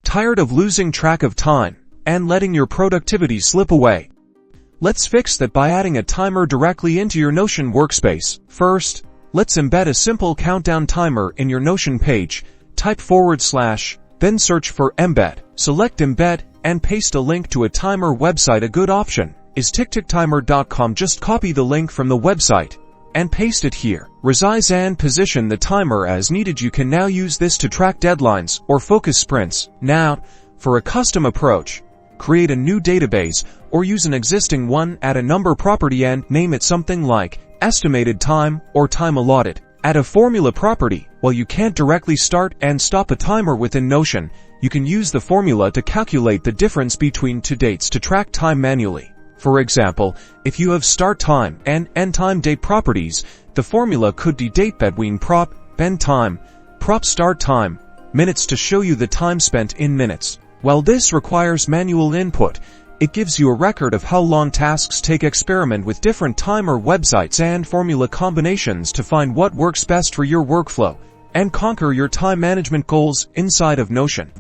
Tired of losing track of time and letting your productivity slip away? Let's fix that by adding a timer directly into your Notion workspace. First, let's embed a simple countdown timer in your Notion page. Type /, then search for Embed. Select Embed and paste a link to a timer website. A good option is tickticktimer.com. Just copy the link from the website and paste it here. Resize and position the timer as needed. You can now use this to track deadlines or focus sprints. Now, for a custom approach, create a new database or use an existing one. Add a number property and name it something like estimated time or time allotted. Add a formula property. While you can't directly start and stop a timer within Notion, you can use the formula to calculate the difference between two dates to track time manually. For example, if you have start time and end time date properties, the formula could be date between prop end time, prop start time, minutes to show you the time spent in minutes. While this requires manual input, it gives you a record of how long tasks take. Experiment with different timer websites and formula combinations to find what works best for your workflow and conquer your time management goals inside of Notion.